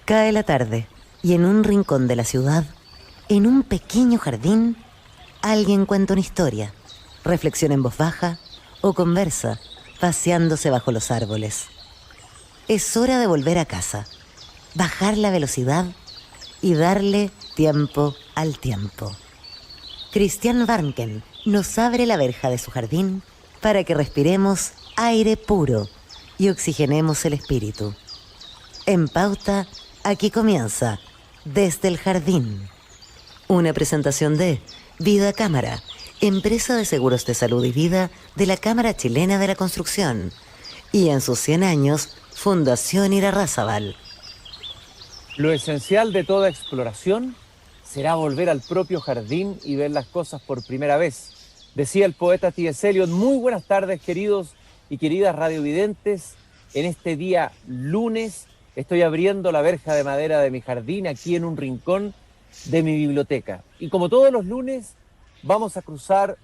Cae la tarde y en un rincón de la ciudad, en un pequeño jardín, alguien cuenta una historia, reflexiona en voz baja o conversa, paseándose bajo los árboles. Es hora de volver a casa, bajar la velocidad y darle tiempo al tiempo. Christian Warnken nos abre la verja de su jardín para que respiremos aire puro y oxigenemos el espíritu. En Pauta, aquí comienza Desde el Jardín. Una presentación de Vida Cámara, empresa de seguros de salud y vida de la Cámara Chilena de la Construcción. Y en sus 100 años, Fundación Irarrázaval. Lo esencial de toda exploración será volver al propio jardín y ver las cosas por primera vez. Decía el poeta T.S. Eliot. Muy buenas tardes, queridos y queridas radiovidentes. En este día lunes estoy abriendo la verja de madera de mi jardín aquí en un rincón de mi biblioteca. Y como todos los lunes, vamos a cruzar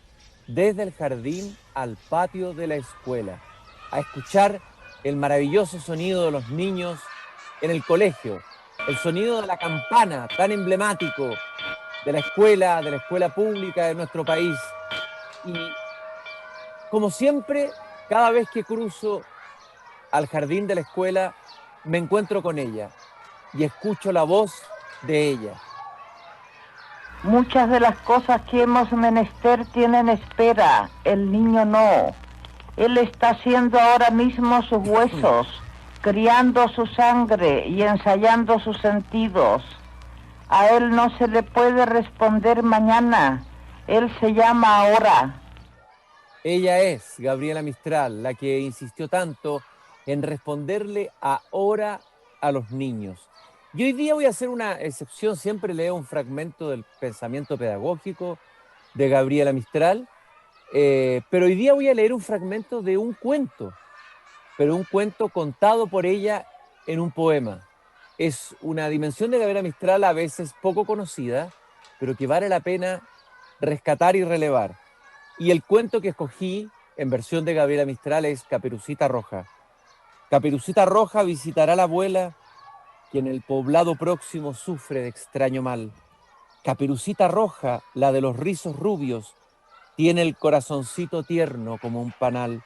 desde el jardín al patio de la escuela, a escuchar el maravilloso sonido de los niños en el colegio, el sonido de la campana tan emblemático de la escuela pública de nuestro país. Y como siempre, cada vez que cruzo al jardín de la escuela, me encuentro con ella y escucho la voz de ella. Muchas de las cosas que hemos menester tienen espera, el niño no. Él está haciendo ahora mismo sus huesos, criando su sangre y ensayando sus sentidos. A él no se le puede responder mañana, él se llama ahora. Ella es Gabriela Mistral, la que insistió tanto en responderle ahora a los niños. Y hoy día voy a hacer una excepción, siempre leo un fragmento del pensamiento pedagógico de Gabriela Mistral, pero hoy día voy a leer un fragmento de un cuento, pero un cuento contado por ella en un poema. Es una dimensión de Gabriela Mistral a veces poco conocida, pero que vale la pena rescatar y relevar. Y el cuento que escogí en versión de Gabriela Mistral es Caperucita Roja. Caperucita Roja visitará a la abuela que en el poblado próximo sufre de extraño mal. Caperucita Roja, la de los rizos rubios, tiene el corazoncito tierno como un panal.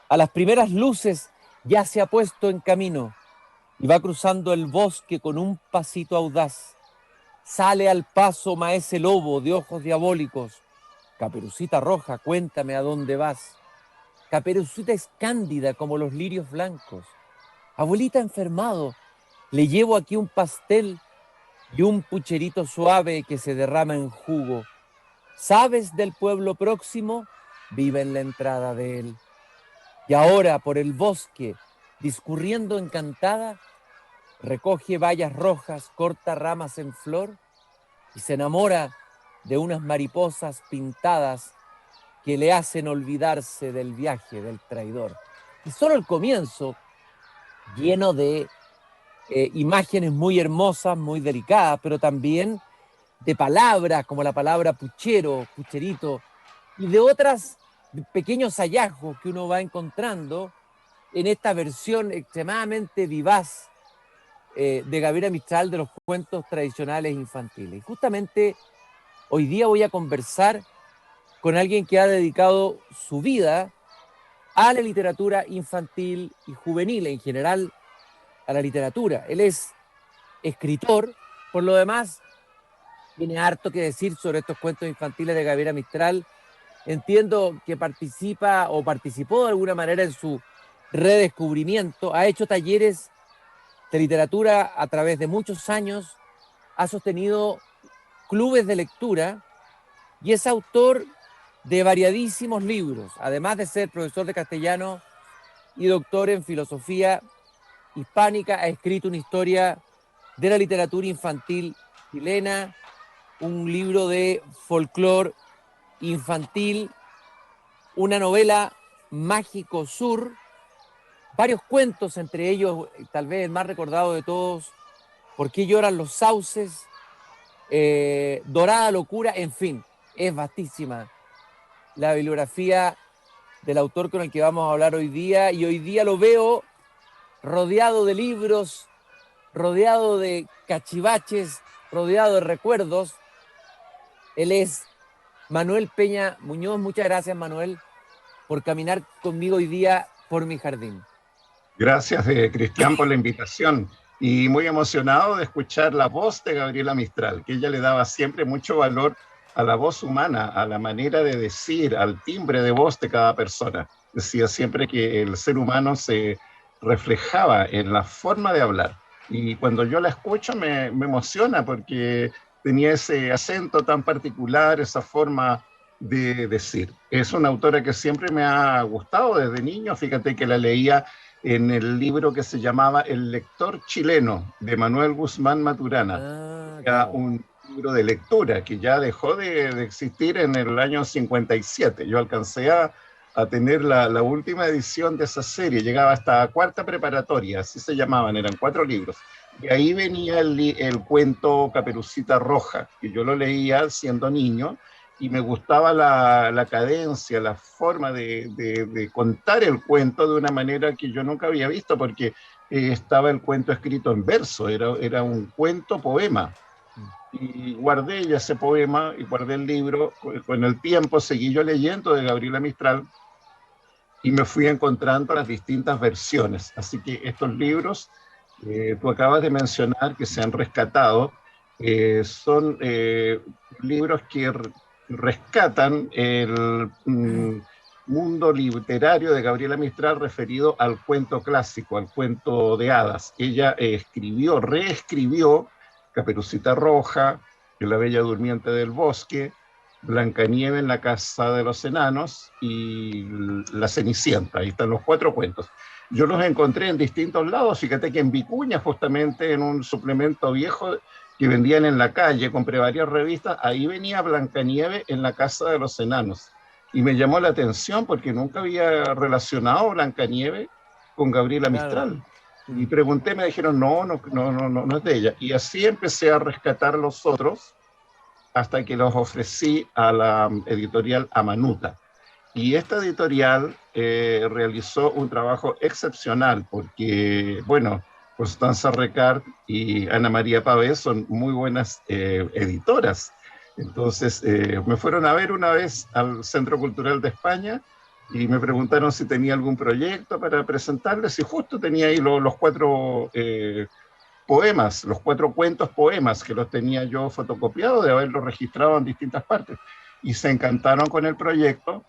A las primeras luces ya se ha puesto en camino y va cruzando el bosque con un pasito audaz. Sale al paso maese lobo de ojos diabólicos. Caperucita Roja, cuéntame a dónde vas. Caperucita es cándida como los lirios blancos. Abuelita enfermado, le llevo aquí un pastel y un pucherito suave que se derrama en jugo. ¿Sabes del pueblo próximo? Vive en la entrada de él. Y ahora por el bosque, discurriendo encantada, recoge bayas rojas, corta ramas en flor y se enamora de unas mariposas pintadas que le hacen olvidarse del viaje del traidor. Y solo el comienzo, lleno de imágenes muy hermosas, muy delicadas, pero también de palabras como la palabra puchero, pucherito, y de otras pequeños hallazgos que uno va encontrando en esta versión extremadamente vivaz de Gabriela Mistral de los cuentos tradicionales infantiles. Y justamente hoy día voy a conversar con alguien que ha dedicado su vida a la literatura infantil y juvenil, en general a la literatura. Él es escritor, por lo demás, tiene harto que decir sobre estos cuentos infantiles de Gabriela Mistral. Entiendo que participa o participó de alguna manera en su redescubrimiento, ha hecho talleres de literatura a través de muchos años, ha sostenido clubes de lectura y es autor de variadísimos libros, además de ser profesor de castellano y doctor en filosofía hispánica. Ha escrito una historia de la literatura infantil chilena, un libro de folclore infantil, una novela Mágico Sur, varios cuentos, entre ellos tal vez el más recordado de todos, ¿Por qué lloran los sauces?, Dorada Locura, en fin, es vastísima la bibliografía del autor con el que vamos a hablar hoy día, y hoy día lo veo rodeado de libros rodeado de cachivaches, rodeado de recuerdos. Él es Manuel Peña Muñoz. Muchas gracias, Manuel, por caminar conmigo hoy día por mi jardín. Gracias, Cristian, por la invitación. Y muy emocionado de escuchar la voz de Gabriela Mistral, que ella le daba siempre mucho valor a la voz humana, a la manera de decir, al timbre de voz de cada persona. Decía siempre que el ser humano se reflejaba en la forma de hablar. Y cuando yo la escucho me emociona porque tenía ese acento tan particular, esa forma de decir. Es una autora que siempre me ha gustado desde niño. Fíjate que la leía en el libro que se llamaba El lector chileno, de Manuel Guzmán Maturana. Era Claro. un libro de lectura que ya dejó de existir en el año 57. Yo alcancé a tener la última edición de esa serie, llegaba hasta cuarta preparatoria, así se llamaban, eran 4 libros. Y ahí venía el cuento Caperucita Roja, que yo lo leía siendo niño, y me gustaba la cadencia, la forma de contar el cuento de una manera que yo nunca había visto, porque estaba el cuento escrito en verso, era un cuento poema. Y guardé ya ese poema y guardé el libro. Con el tiempo seguí yo leyendo de Gabriela Mistral y me fui encontrando las distintas versiones. Así que estos libros, tú acabas de mencionar que se han rescatado, son libros que rescatan el mundo literario de Gabriela Mistral referido al cuento clásico, al cuento de hadas. Ella escribió, reescribió Caperucita Roja, La Bella Durmiente del Bosque, Blancanieves en la Casa de los Enanos y La Cenicienta. Ahí están los 4 cuentos. Yo los encontré en distintos lados. Fíjate que en Vicuña, justamente en un suplemento viejo que vendían en la calle, compré varias revistas, ahí venía Blancanieves en la Casa de los Enanos. Y me llamó la atención porque nunca había relacionado Blancanieves con Gabriela Mistral. Y pregunté, me dijeron, no es de ella. Y así empecé a rescatar los otros hasta que los ofrecí a la editorial Amanuta. Y esta editorial realizó un trabajo excepcional porque, bueno, Constanza Recart y Ana María Pavés son muy buenas editoras. Entonces me fueron a ver una vez al Centro Cultural de España y me preguntaron si tenía algún proyecto para presentarles y justo tenía ahí los 4 poemas, los 4 cuentos poemas que los tenía yo fotocopiados de haberlos registrado en distintas partes. Y se encantaron con el proyecto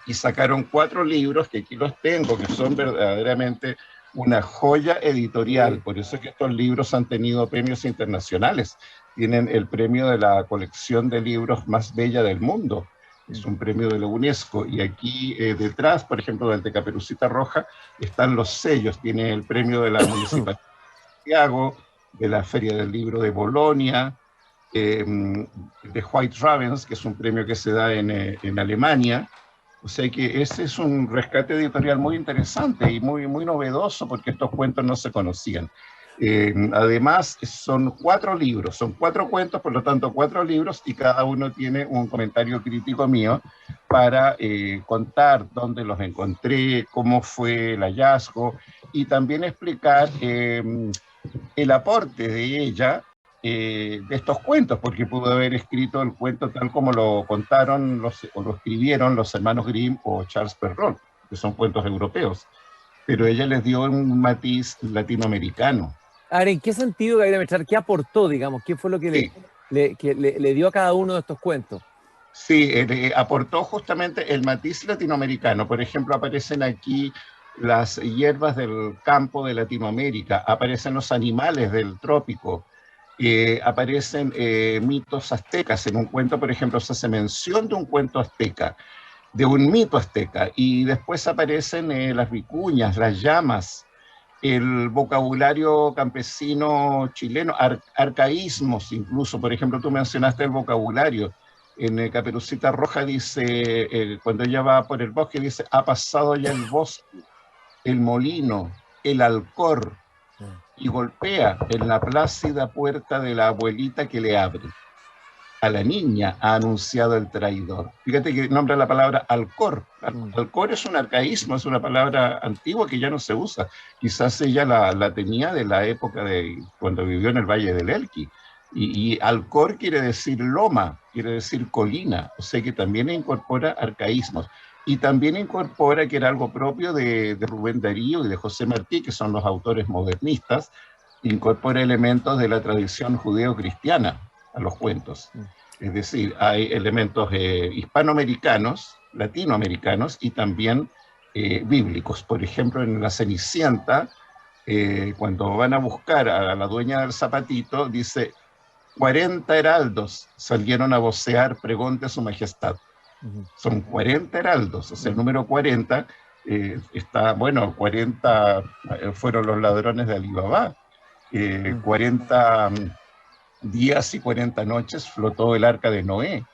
y sacaron 4 libros que aquí los tengo, que son verdaderamente una joya editorial. Por eso es que estos libros han tenido premios internacionales. Tienen el premio de la colección de libros más bella del mundo. Es un premio de la UNESCO. Y aquí detrás, por ejemplo, del de Caperucita Roja, están los sellos. Tiene el premio de la Municipalidad de Santiago, de la Feria del Libro de Bolonia, de White Ravens, que es un premio que se da en Alemania. O sea que ese es un rescate editorial muy interesante y muy novedoso porque estos cuentos no se conocían. Además, son 4 libros, son 4 cuentos, por lo tanto 4 libros y cada uno tiene un comentario crítico mío para contar dónde los encontré, cómo fue el hallazgo y también explicar el aporte de ella de estos cuentos, porque pudo haber escrito el cuento tal como lo contaron o lo escribieron los hermanos Grimm o Charles Perrault, que son cuentos europeos, pero ella les dio un matiz latinoamericano. A ver, ¿en qué sentido, Gabriela Mistral, qué aportó, digamos? ¿Qué fue lo que Sí. le dio a cada uno de estos cuentos? Sí, aportó justamente el matiz latinoamericano. Por ejemplo, aparecen aquí las hierbas del campo de Latinoamérica, aparecen los animales del trópico, aparecen mitos aztecas. En un cuento, por ejemplo, se hace mención de un cuento azteca, de un mito azteca, y después aparecen las vicuñas, las llamas, el vocabulario campesino chileno, arcaísmos incluso. Por ejemplo, tú mencionaste el vocabulario. En Caperucita Roja dice, cuando ella va por el bosque, dice, ha pasado ya el bosque, el molino, el alcor, y golpea en la plácida puerta de la abuelita que le abre. a la niña ha anunciado el traidor. Fíjate que nombra la palabra alcor. Alcor es un arcaísmo, es una palabra antigua que ya no se usa. Quizás ella la tenía de la época de cuando vivió en el Valle del Elqui. Y alcor quiere decir loma, quiere decir colina, o sea que también incorpora arcaísmos. Y también incorpora, que era algo propio de Rubén Darío y de José Martí, que son los autores modernistas, incorpora elementos de la tradición judeo-cristiana a los cuentos. Es decir, hay elementos hispanoamericanos, latinoamericanos y también bíblicos. Por ejemplo, en La Cenicienta, cuando van a buscar a la dueña del zapatito, dice: 40 heraldos salieron a vocear pregón de su majestad. Son 40 heraldos, o sea, el número 40 está, bueno, 40 fueron los ladrones de Alibaba, 40 días y 40 noches flotó el arca de Noé.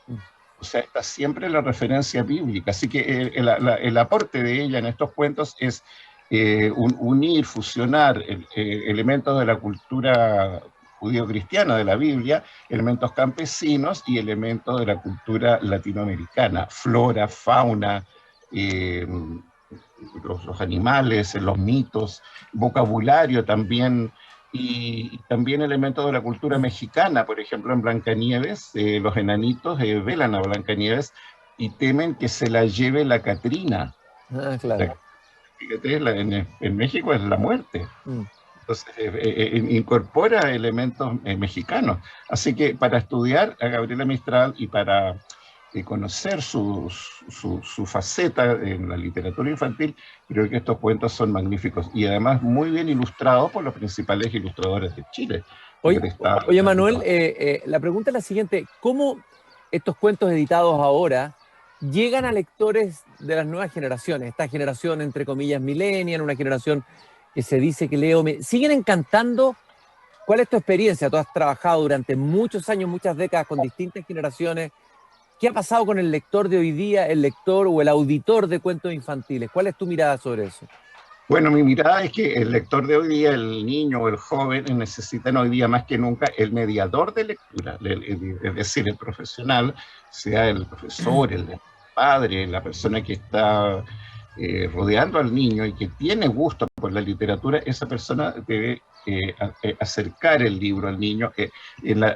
O sea, está siempre la referencia bíblica. Así que el aporte de ella en estos cuentos es unir, fusionar elementos de la cultura judío-cristiana de la Biblia, elementos campesinos y elementos de la cultura latinoamericana, flora, fauna, los animales, los mitos, vocabulario también, y también elementos de la cultura mexicana. Por ejemplo, en Blancanieves, los enanitos velan a Blancanieves y temen que se la lleve la Catrina. Claro. Fíjate, en México es la muerte. Entonces, incorpora elementos mexicanos. Así que para estudiar a Gabriela Mistral y para conocer su faceta en la literatura infantil, creo que estos cuentos son magníficos y además muy bien ilustrados por los principales ilustradores de Chile. Oye Manuel, la pregunta es la siguiente: ¿cómo estos cuentos editados ahora llegan a lectores de las nuevas generaciones? Esta generación, entre comillas, millennial, una generación que se dice que ¿siguen encantando? ¿Cuál es tu experiencia? Tú has trabajado durante muchos años, muchas décadas con distintas generaciones. ¿Qué ha pasado con el lector de hoy día, el lector o el auditor de cuentos infantiles? ¿Cuál es tu mirada sobre eso? Bueno, mi mirada es que el lector de hoy día, el niño o el joven, necesitan hoy día más que nunca el mediador de lectura, es decir, el profesional, sea el profesor, el padre, la persona que está rodeando al niño y que tiene gusto por la literatura. Esa persona debe acercar el libro al niño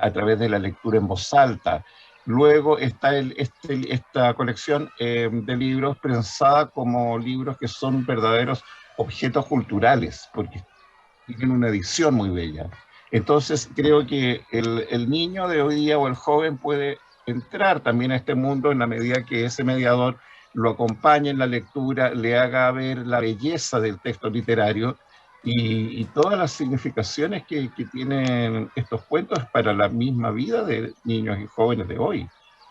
a través de la lectura en voz alta. Luego está esta colección de libros pensada como libros que son verdaderos objetos culturales, porque tienen una edición muy bella. Entonces creo que el niño de hoy día o el joven puede entrar también a este mundo en la medida que ese mediador lo acompañe en la lectura, le haga ver la belleza del texto literario y todas las significaciones que tienen estos cuentos para la misma vida de niños y jóvenes de hoy.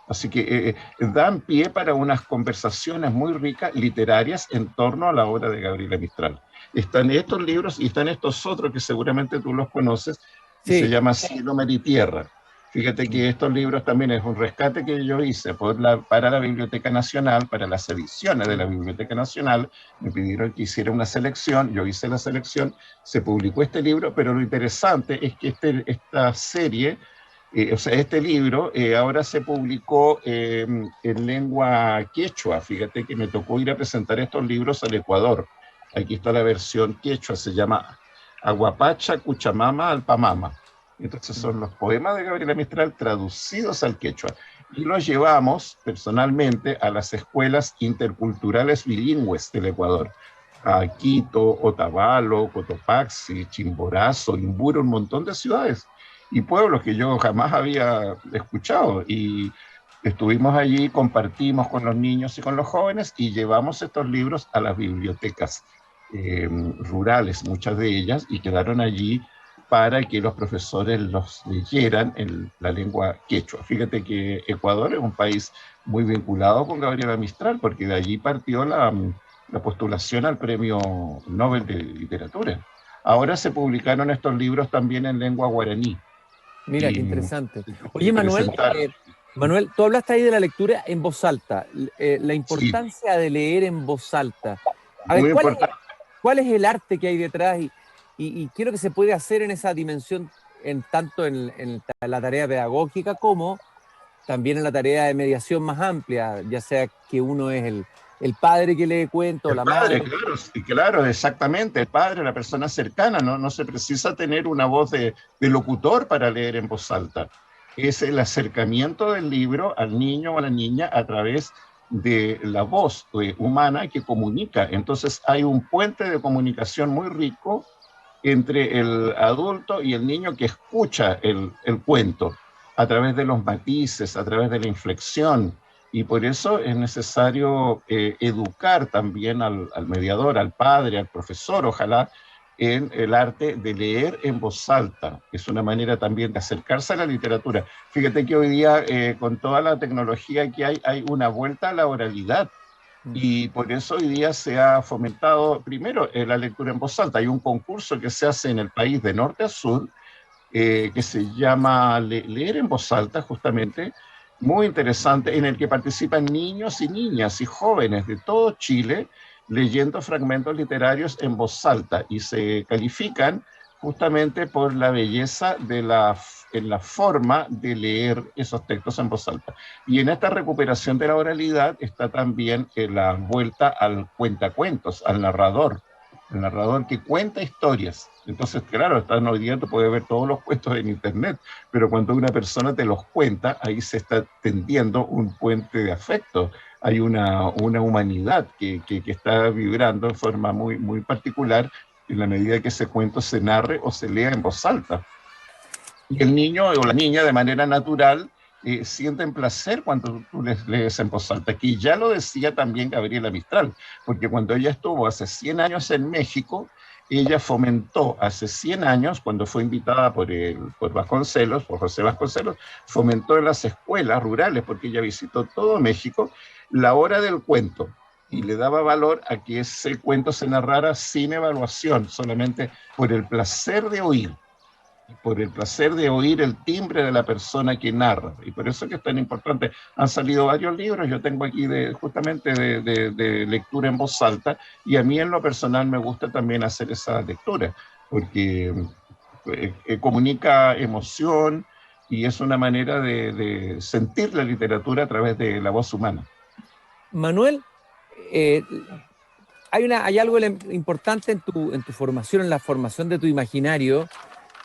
Así que dan pie para unas conversaciones muy ricas, literarias, en torno a la obra de Gabriela Mistral. Están estos libros y están estos otros que seguramente tú los conoces, que se llama Cielo, Mar y Tierra. Fíjate que estos libros también es un rescate que yo hice para la Biblioteca Nacional, para las ediciones de la Biblioteca Nacional. Me pidieron que hiciera una selección, yo hice la selección, se publicó este libro, pero lo interesante es que esta serie, este libro ahora se publicó en lengua quechua. Fíjate que me tocó ir a presentar estos libros al Ecuador. Aquí está la versión quechua, se llama Aguapacha, Cuchamama, Alpamama. Entonces son los poemas de Gabriela Mistral traducidos al quechua. Y los llevamos personalmente a las escuelas interculturales bilingües del Ecuador. A Quito, Otavalo, Cotopaxi, Chimborazo, Imburo, un montón de ciudades y pueblos que yo jamás había escuchado. Y estuvimos allí, compartimos con los niños y con los jóvenes y llevamos estos libros a las bibliotecas rurales, muchas de ellas, y quedaron allí para que los profesores los leyeran en la lengua quechua. Fíjate que Ecuador es un país muy vinculado con Gabriela Mistral, porque de allí partió la postulación al Premio Nobel de Literatura. Ahora se publicaron estos libros también en lengua guaraní. Mira, qué interesante. Oye, Manuel, Manuel, tú hablaste ahí de la lectura en voz alta, la importancia de leer en voz alta. A ver, ¿cuál es el arte que hay detrás y qué es lo que se puede hacer en esa dimensión, tanto en la tarea pedagógica como también en la tarea de mediación más amplia, ya sea que uno es el padre que lee cuentos, la madre. Claro, sí, claro, exactamente, el padre, la persona cercana, no se precisa tener una voz de locutor para leer en voz alta. Es el acercamiento del libro al niño o a la niña a través de la voz humana que comunica. Entonces hay un puente de comunicación muy rico entre el adulto y el niño que escucha el cuento a través de los matices, a través de la inflexión. Y por eso es necesario educar también al mediador, al padre, al profesor, ojalá, en el arte de leer en voz alta. Es una manera también de acercarse a la literatura. Fíjate que hoy día, con toda la tecnología que hay una vuelta a la oralidad. Y por eso hoy día se ha fomentado primero la lectura en voz alta. Hay un concurso que se hace en el país de norte a sur que se llama Leer en voz alta, justamente, muy interesante, en el que participan niños y niñas y jóvenes de todo Chile leyendo fragmentos literarios en voz alta y se califican justamente por la belleza en la forma de leer esos textos en voz alta. Y en esta recuperación de la oralidad está también la vuelta al cuentacuentos, al narrador, el narrador que cuenta historias. Entonces, claro, hoy día tú puedes ver todos los cuentos en internet, pero cuando una persona te los cuenta, ahí se está tendiendo un puente de afecto. Hay una humanidad que está vibrando en forma muy, muy particular en la medida que ese cuento se narre o se lea en voz alta. Y el niño o la niña, de manera natural, sienten placer cuando tú les lees en voz alta, que ya lo decía también Gabriela Mistral, porque cuando ella estuvo hace 100 años en México, ella fomentó hace 100 años, cuando fue invitada por Vasconcelos, por José Vasconcelos, fomentó en las escuelas rurales, porque ella visitó todo México, la hora del cuento, y le daba valor a que ese cuento se narrara sin evaluación, solamente por el placer de oír. Por el placer de oír el timbre de la persona que narra. Y por eso que es tan importante. Han salido varios libros, yo tengo aquí justamente de lectura en voz alta, y a mí en lo personal me gusta también hacer esa lectura, porque comunica emoción y es una manera de sentir la literatura a través de la voz humana. Manuel, hay algo importante en tu formación, en la formación de tu imaginario,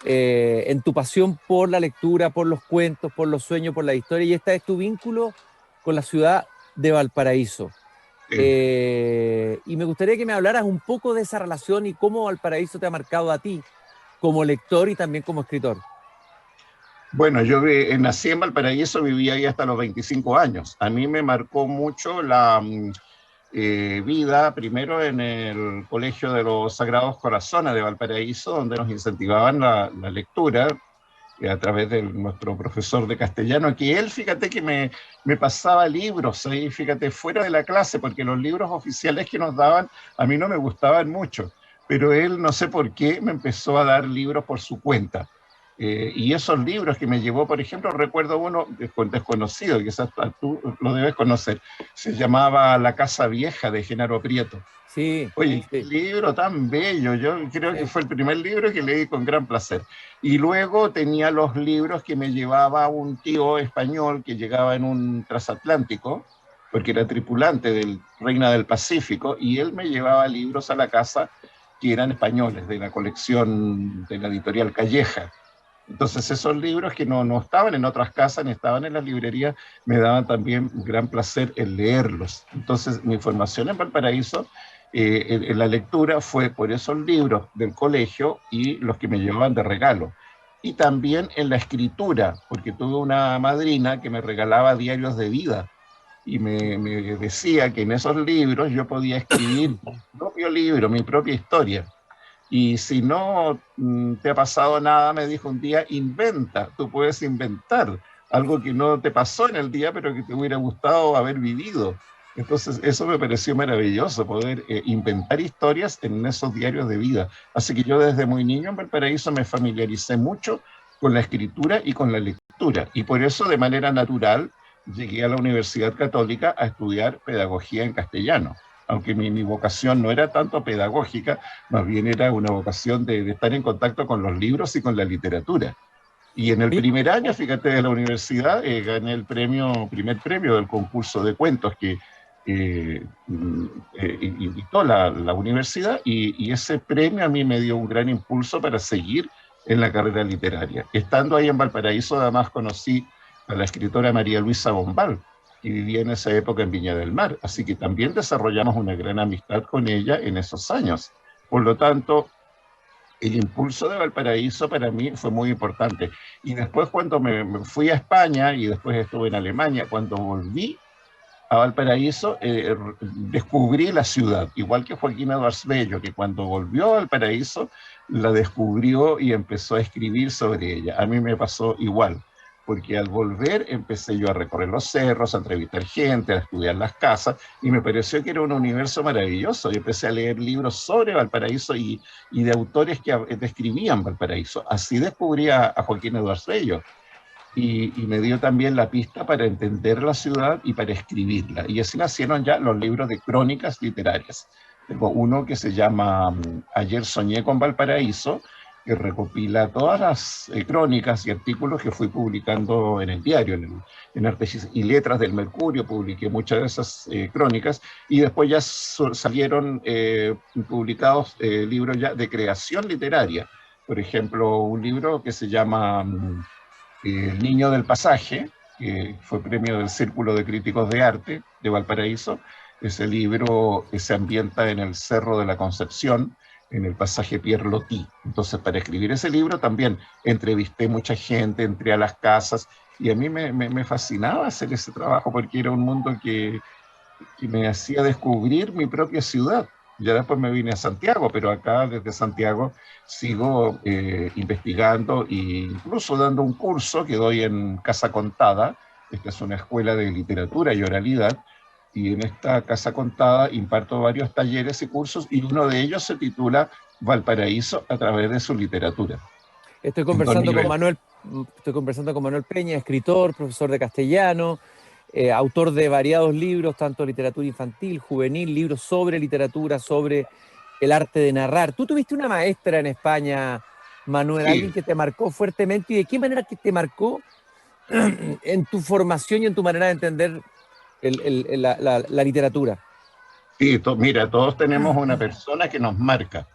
en tu pasión por la lectura, por los cuentos, por los sueños, por la historia, y este es tu vínculo con la ciudad de Valparaíso. Sí. Y me gustaría que me hablaras un poco de esa relación y cómo Valparaíso te ha marcado a ti como lector y también como escritor. Bueno, yo nací en Valparaíso, viví ahí hasta los 25 años. A mí me marcó mucho la vida, primero en el Colegio de los Sagrados Corazones de Valparaíso, donde nos incentivaban la lectura a través de nuestro profesor de castellano, que él, fíjate que me pasaba libros ahí, fíjate, fuera de la clase, porque los libros oficiales que nos daban a mí no me gustaban mucho, pero él, no sé por qué, me empezó a dar libros por su cuenta. Y esos libros que me llevó, por ejemplo, recuerdo uno desconocido, quizás tú lo debes conocer, se llamaba La Casa Vieja de Genaro Prieto. Sí. Oye, sí. Qué libro tan bello, yo creo que fue el primer libro que leí con gran placer. Y luego tenía los libros que me llevaba un tío español que llegaba en un transatlántico, porque era tripulante del Reina del Pacífico, y él me llevaba libros a la casa que eran españoles, de la colección de la editorial Calleja. Entonces esos libros que no estaban en otras casas, ni estaban en las librerías, me daban también gran placer en leerlos. Entonces mi formación en Valparaíso, en la lectura, fue por esos libros del colegio y los que me llevaban de regalo. Y también en la escritura, porque tuve una madrina que me regalaba diarios de vida y me decía que en esos libros yo podía escribir mi propio libro, mi propia historia. Y si no te ha pasado nada, me dijo un día, inventa, tú puedes inventar algo que no te pasó en el día, pero que te hubiera gustado haber vivido. Entonces eso me pareció maravilloso, poder inventar historias en esos diarios de vida. Así que yo desde muy niño en Valparaíso me familiaricé mucho con la escritura y con la lectura. Y por eso de manera natural llegué a la Universidad Católica a estudiar pedagogía en castellano. Aunque mi vocación no era tanto pedagógica, más bien era una vocación de estar en contacto con los libros y con la literatura. Y en el Oye, primer año, fíjate, de la universidad, gané el primer premio del concurso de cuentos que invitó la universidad, y ese premio a mí me dio un gran impulso para seguir en la carrera literaria. Estando ahí en Valparaíso, además conocí a la escritora María Luisa Bombal, que vivía en esa época en Viña del Mar, así que también desarrollamos una gran amistad con ella en esos años. Por lo tanto, el impulso de Valparaíso para mí fue muy importante. Y después cuando me fui a España y después estuve en Alemania, cuando volví a Valparaíso, descubrí la ciudad, igual que Joaquín Edwards Bello, que cuando volvió a Valparaíso la descubrió y empezó a escribir sobre ella. A mí me pasó igual, porque al volver empecé yo a recorrer los cerros, a entrevistar gente, a estudiar las casas, y me pareció que era un universo maravilloso. Y empecé a leer libros sobre Valparaíso y de autores que describían Valparaíso. Así descubrí a Joaquín Edwards Bello. Y me dio también la pista para entender la ciudad y para escribirla. Y así nacieron ya los libros de crónicas literarias. Tengo uno que se llama Ayer soñé con Valparaíso, que recopila todas las crónicas y artículos que fui publicando en el diario, en Artes y Letras del Mercurio, publiqué muchas de esas crónicas, y después ya salieron publicados libros ya de creación literaria. Por ejemplo, un libro que se llama El Niño del Pasaje, que fue premio del Círculo de Críticos de Arte de Valparaíso. Ese libro se ambienta en el Cerro de la Concepción, en el pasaje Pierre Loti. Entonces, para escribir ese libro también entrevisté mucha gente, entré a las casas, y a mí me fascinaba hacer ese trabajo porque era un mundo que me hacía descubrir mi propia ciudad. Ya después me vine a Santiago, pero acá desde Santiago sigo investigando e incluso dando un curso que doy en Casa Contada. Esta es una escuela de literatura y oralidad, y en esta Casa Contada imparto varios talleres y cursos, y uno de ellos se titula Valparaíso a través de su literatura. estoy En dos conversando con niveles. Manuel, estoy conversando con Manuel Peña, escritor, profesor de castellano, autor de variados libros, tanto literatura infantil, juvenil, libros sobre literatura, sobre el arte de narrar. Tú tuviste una maestra en España, Manuel, alguien Sí, que te marcó fuertemente, y de qué manera que te marcó en tu formación y en tu manera de entender la literatura. sí, mira, todos tenemos una persona que nos marca,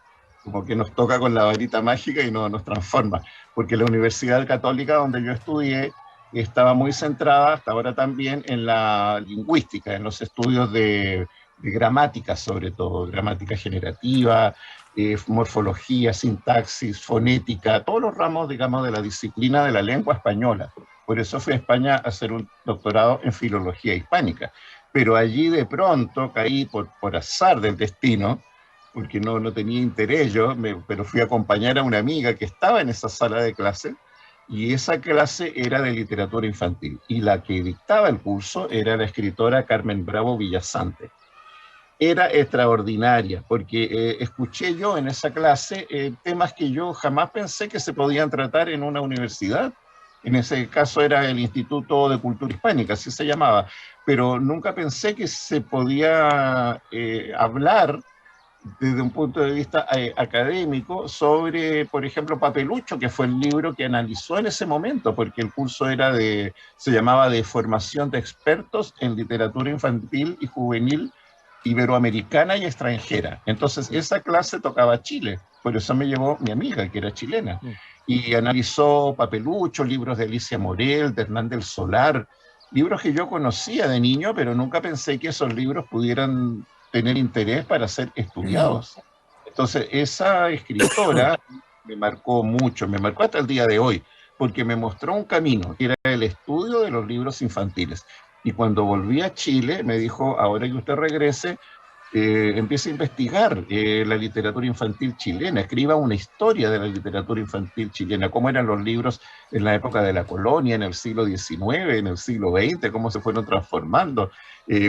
como que nos toca con la varita mágica y nos transforma, porque la Universidad Católica donde yo estudié estaba muy centrada, hasta ahora también, en la lingüística, en los estudios de gramática, sobre todo, gramática generativa, morfología, sintaxis, fonética, todos los ramos, digamos, de la disciplina de la lengua española. Por eso fui a España a hacer un doctorado en filología hispánica. Pero allí de pronto caí por azar del destino, porque no tenía interés yo, pero fui a acompañar a una amiga que estaba en esa sala de clase, y esa clase era de literatura infantil, y la que dictaba el curso era la escritora Carmen Bravo Villasante. Era extraordinaria, porque escuché yo en esa clase temas que yo jamás pensé que se podían tratar en una universidad. En ese caso era el Instituto de Cultura Hispánica, así se llamaba, pero nunca pensé que se podía hablar desde un punto de vista académico sobre, por ejemplo, Papelucho, que fue el libro que analizó en ese momento, porque el curso se llamaba de formación de expertos en literatura infantil y juvenil iberoamericana y extranjera. Entonces, esa clase tocaba Chile, por eso me llevó mi amiga, que era chilena, y analizó Papelucho, libros de Alicia Morel, de Hernán del Solar, libros que yo conocía de niño, pero nunca pensé que esos libros pudieran tener interés para ser estudiados. Entonces, esa escritora me marcó mucho, me marcó hasta el día de hoy, porque me mostró un camino, que era el estudio de los libros infantiles. Y cuando volví a Chile, me dijo, ahora que usted regrese, empiece a investigar la literatura infantil chilena, escriba una historia de la literatura infantil chilena, cómo eran los libros en la época de la colonia, en el siglo XIX, en el siglo XX, cómo se fueron transformando,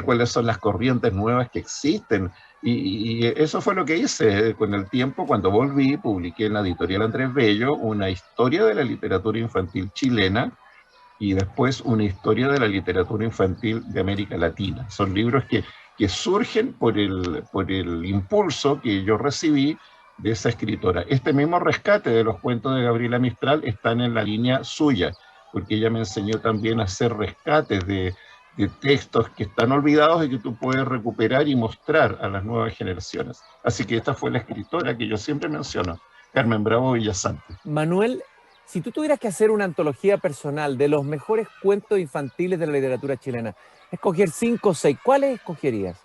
cuáles son las corrientes nuevas que existen. Y eso fue lo que hice con el tiempo. Cuando volví, publiqué en la editorial Andrés Bello una historia de la literatura infantil chilena, y después una historia de la literatura infantil de América Latina. Son libros que surgen por el impulso que yo recibí de esa escritora. Este mismo rescate de los cuentos de Gabriela Mistral están en la línea suya, porque ella me enseñó también a hacer rescates de textos que están olvidados y que tú puedes recuperar y mostrar a las nuevas generaciones. Así que esta fue la escritora que yo siempre menciono, Carmen Bravo Villasante. Manuel, si tú tuvieras que hacer una antología personal de los mejores cuentos infantiles de la literatura chilena, escoger 5 o 6, ¿cuáles escogerías?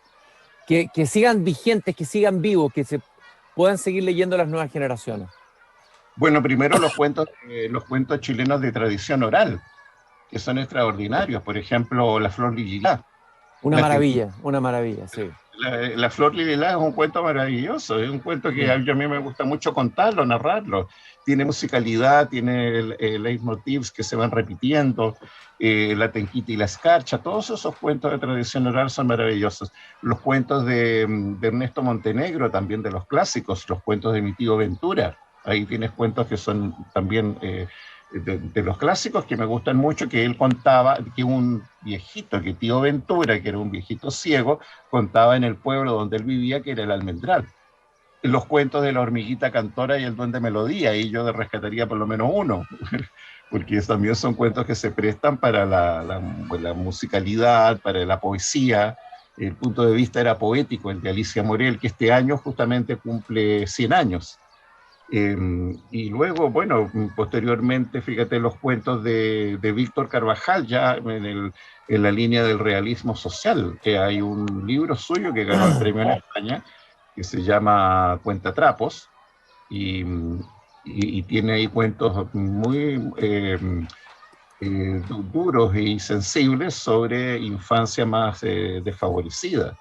Que sigan vigentes, que sigan vivos, que se puedan seguir leyendo las nuevas generaciones. Bueno, primero los cuentos chilenos de tradición oral, que son extraordinarios. Por ejemplo, La Flor Lililá. Una maravilla, sí. La Flor Lililá es un cuento maravilloso, es un cuento que a mí me gusta mucho contarlo, narrarlo. Tiene musicalidad, tiene leitmotivs que se van repitiendo, La Tenquita y la Escarcha, todos esos cuentos de tradición oral son maravillosos. Los cuentos de Ernesto Montenegro, también de los clásicos, los cuentos de mi tío Ventura, ahí tienes cuentos que son también de los clásicos que me gustan mucho, que él contaba, que un viejito, que tío Ventura, que era un viejito ciego, contaba en el pueblo donde él vivía, que era el Almendral. Los cuentos de la hormiguita cantora y el duende melodía, y yo rescataría por lo menos uno, porque también son cuentos que se prestan para la musicalidad, para la poesía. El punto de vista era poético, el de Alicia Morel, que este año justamente cumple 100 años. Y luego, bueno, posteriormente, fíjate, los cuentos de Víctor Carvajal, ya en la línea del realismo social, que hay un libro suyo que ganó el premio en España, que se llama Cuentatrapos, y tiene ahí cuentos muy duros y sensibles sobre infancia más desfavorecida.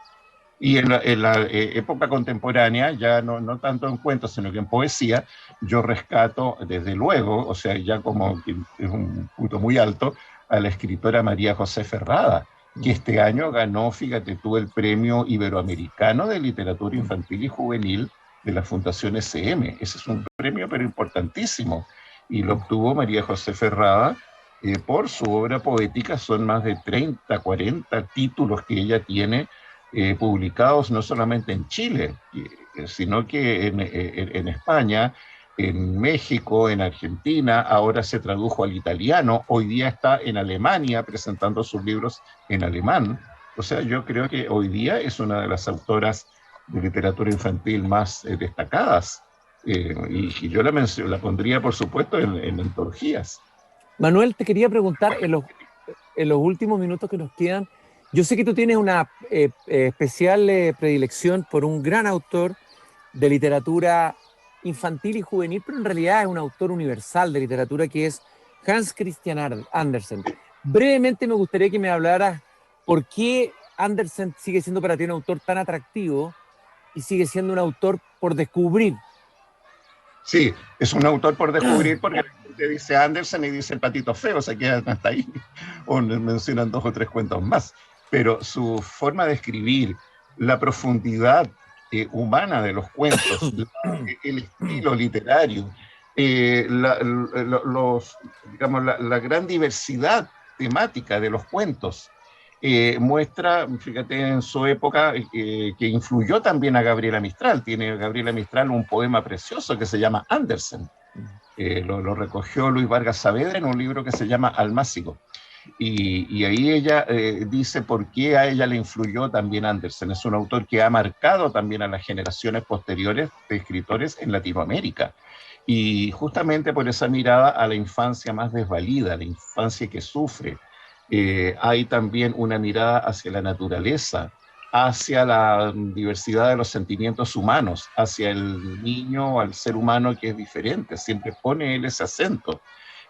Y en la época contemporánea, ya no tanto en cuentos, sino que en poesía, yo rescato, desde luego, o sea, ya como es un punto muy alto, a la escritora María José Ferrada, que este año ganó, fíjate tú, el Premio Iberoamericano de Literatura Infantil y Juvenil de la Fundación SM. Ese es un premio, pero importantísimo. Y lo obtuvo María José Ferrada por su obra poética. Son más de 30, 40 títulos que ella tiene publicados no solamente en Chile, sino que en España, en México, en Argentina. Ahora se tradujo al italiano, hoy día está en Alemania presentando sus libros en alemán. O sea, yo creo que hoy día es una de las autoras de literatura infantil más destacadas, y yo la pondría, por supuesto, en antologías. Manuel, te quería preguntar, en los últimos minutos que nos quedan, yo sé que tú tienes una especial predilección por un gran autor de literatura infantil y juvenil, pero en realidad es un autor universal de literatura, que es Hans Christian Andersen. Brevemente me gustaría que me hablaras por qué Andersen sigue siendo para ti un autor tan atractivo y sigue siendo un autor por descubrir. Sí, es un autor por descubrir, porque te dice Andersen y dice el patito feo, se quedan hasta ahí, o mencionan 2 o 3 cuentos más. Pero su forma de escribir, la profundidad humana de los cuentos, el estilo literario, la gran diversidad temática de los cuentos, muestra, fíjate, en su época, que influyó también a Gabriela Mistral. Tiene Gabriela Mistral un poema precioso que se llama Andersen. Lo recogió Luis Vargas Saavedra en un libro que se llama Almácigo. Y ahí ella dice por qué a ella le influyó también Andersen. Es un autor que ha marcado también a las generaciones posteriores de escritores en Latinoamérica. Y justamente por esa mirada a la infancia más desvalida, la infancia que sufre. Hay también una mirada hacia la naturaleza, hacia la diversidad de los sentimientos humanos, hacia el niño, al ser humano que es diferente. Siempre pone él ese acento.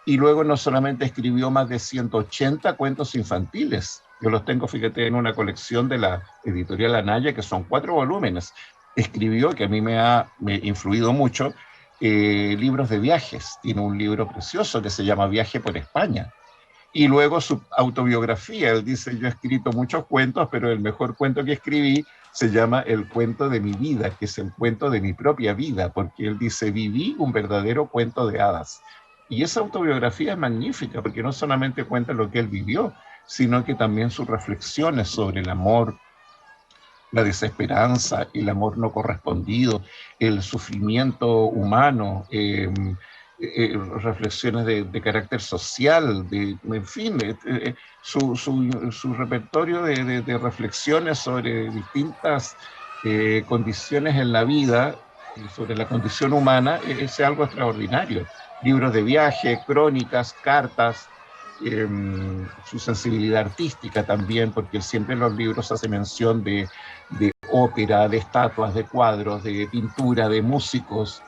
Y luego no solamente escribió más de 180 cuentos infantiles. Yo los tengo, fíjate, en una colección de la editorial Anaya, que son 4 volúmenes. Escribió, que a mí me ha influido mucho, libros de viajes. Tiene un libro precioso que se llama Viaje por España. Y luego su autobiografía. Él dice, yo he escrito muchos cuentos, pero el mejor cuento que escribí se llama El cuento de mi vida, que es el cuento de mi propia vida, porque él dice, viví un verdadero cuento de hadas. Y esa autobiografía es magnífica, porque no solamente cuenta lo que él vivió, sino que también sus reflexiones sobre el amor, la desesperanza, el amor no correspondido, el sufrimiento humano, reflexiones de carácter social, en fin, su repertorio de reflexiones sobre distintas condiciones en la vida, sobre la condición humana, es algo extraordinario. Libros de viaje, crónicas, cartas, su sensibilidad artística también, porque siempre en los libros hace mención de ópera, de estatuas, de cuadros, de pintura, de músicos.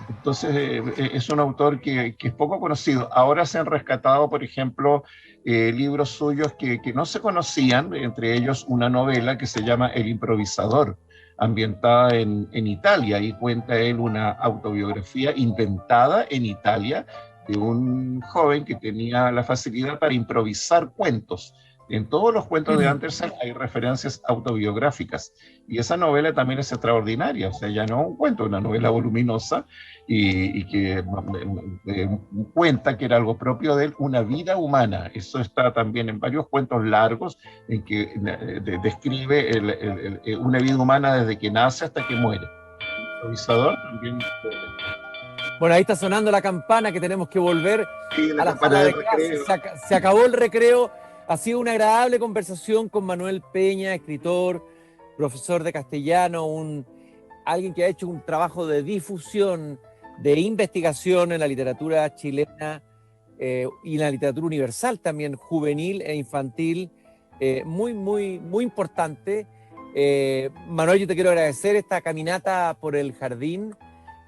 Entonces es un autor que es poco conocido. Ahora se han rescatado, por ejemplo, libros suyos que no se conocían, entre ellos una novela que se llama El improvisador, ambientada en Italia, y cuenta él una autobiografía inventada en Italia de un joven que tenía la facilidad para improvisar cuentos. En todos los cuentos de Andersen hay referencias autobiográficas, y esa novela también es extraordinaria, o sea, ya no es un cuento, una novela voluminosa, y que cuenta que era algo propio de él, una vida humana. Eso está también en varios cuentos largos en que describe una vida humana desde que nace hasta que muere. El improvisador también. Bueno, ahí está sonando la campana, que tenemos que volver a la sala de clases. Se acabó el recreo. Ha sido una agradable conversación con Manuel Peña, escritor, profesor de castellano, alguien que ha hecho un trabajo de difusión, de investigación en la literatura chilena y en la literatura universal también, juvenil e infantil, muy importante. Manuel, yo te quiero agradecer esta caminata por el jardín,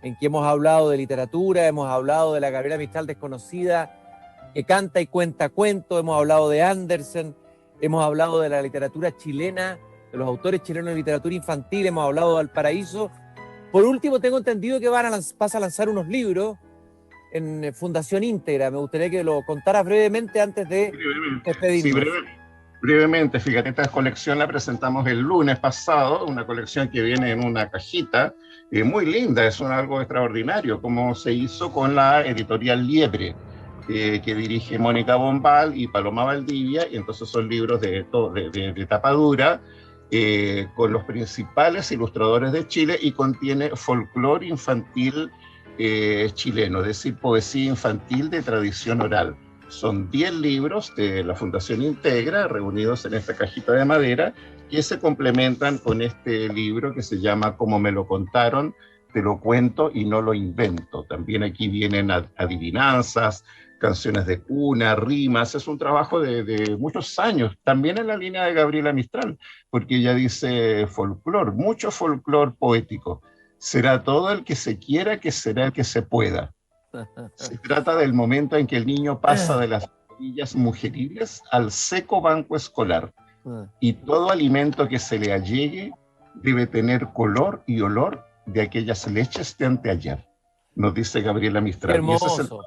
en que hemos hablado de literatura, hemos hablado de la Gabriela Mistral desconocida, que canta y cuenta cuentos, hemos hablado de Andersen, hemos hablado de la literatura chilena, de los autores chilenos de literatura infantil, hemos hablado de Valparaíso. Por último, tengo entendido que vas a lanzar unos libros en Fundación Íntegra. Me gustaría que lo contaras brevemente antes de despedirnos. Sí, brevemente. Fíjate, esta colección la presentamos el lunes pasado, una colección que viene en una cajita muy linda, es algo extraordinario, como se hizo con la editorial Liebre, que dirige Mónica Bombal y Paloma Valdivia, y entonces son libros de tapa dura, con los principales ilustradores de Chile, y contiene folclore infantil chileno, es decir, poesía infantil de tradición oral. Son 10 libros de la Fundación Íntegra, reunidos en esta cajita de madera, que se complementan con este libro que se llama Como me lo contaron, te lo cuento y no lo invento. También aquí vienen adivinanzas, canciones de cuna, rimas. Es un trabajo de muchos años, también en la línea de Gabriela Mistral, porque ella dice folclor, mucho folclor poético. Será todo el que se quiera, que será el que se pueda. Se trata del momento en que el niño pasa de las orillas mujeriles al seco banco escolar, y todo alimento que se le allegue debe tener color y olor de aquellas leches de anteayer, nos dice Gabriela Mistral. Qué hermoso.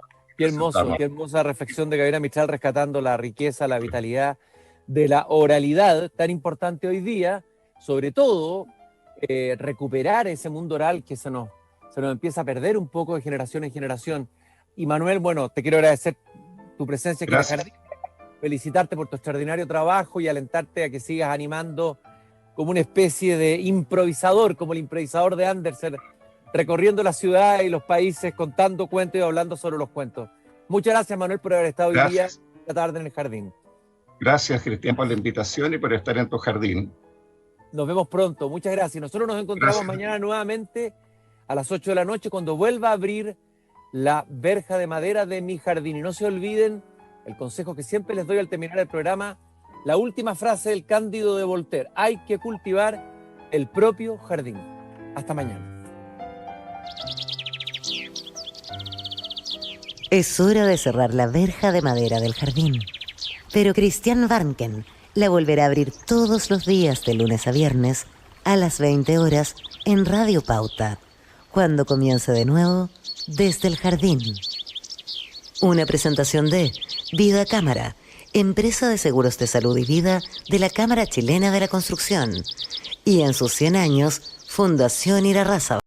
Qué hermosa reflexión de Gabriela Mistral, rescatando la riqueza, la vitalidad de la oralidad, tan importante hoy día, sobre todo recuperar ese mundo oral que se nos empieza a perder un poco de generación en generación. Y Manuel, bueno, te quiero agradecer tu presencia aquí en el jardín, felicitarte por tu extraordinario trabajo y alentarte a que sigas animando como una especie de improvisador, como el improvisador de Andersen, recorriendo la ciudad y los países, contando cuentos y hablando sobre los cuentos. Muchas gracias, Manuel, por haber estado hoy día esta tarde en el jardín. Gracias, Cristian, por la invitación y por estar en tu jardín. Nos vemos pronto, muchas gracias. Nosotros nos encontramos mañana nuevamente a las 8 de la noche, cuando vuelva a abrir la verja de madera de mi jardín. Y no se olviden el consejo que siempre les doy al terminar el programa, la última frase del Cándido de Voltaire: hay que cultivar el propio jardín. Hasta mañana. Es hora de cerrar la verja de madera del jardín. Pero Christian Warnken la volverá a abrir todos los días de lunes a viernes a las 20 horas en Radio Pauta, cuando comience de nuevo Desde el Jardín. Una presentación de Vida Cámara, empresa de seguros de salud y vida de la Cámara Chilena de la Construcción. Y en sus 100 años, Fundación Irarrázaval.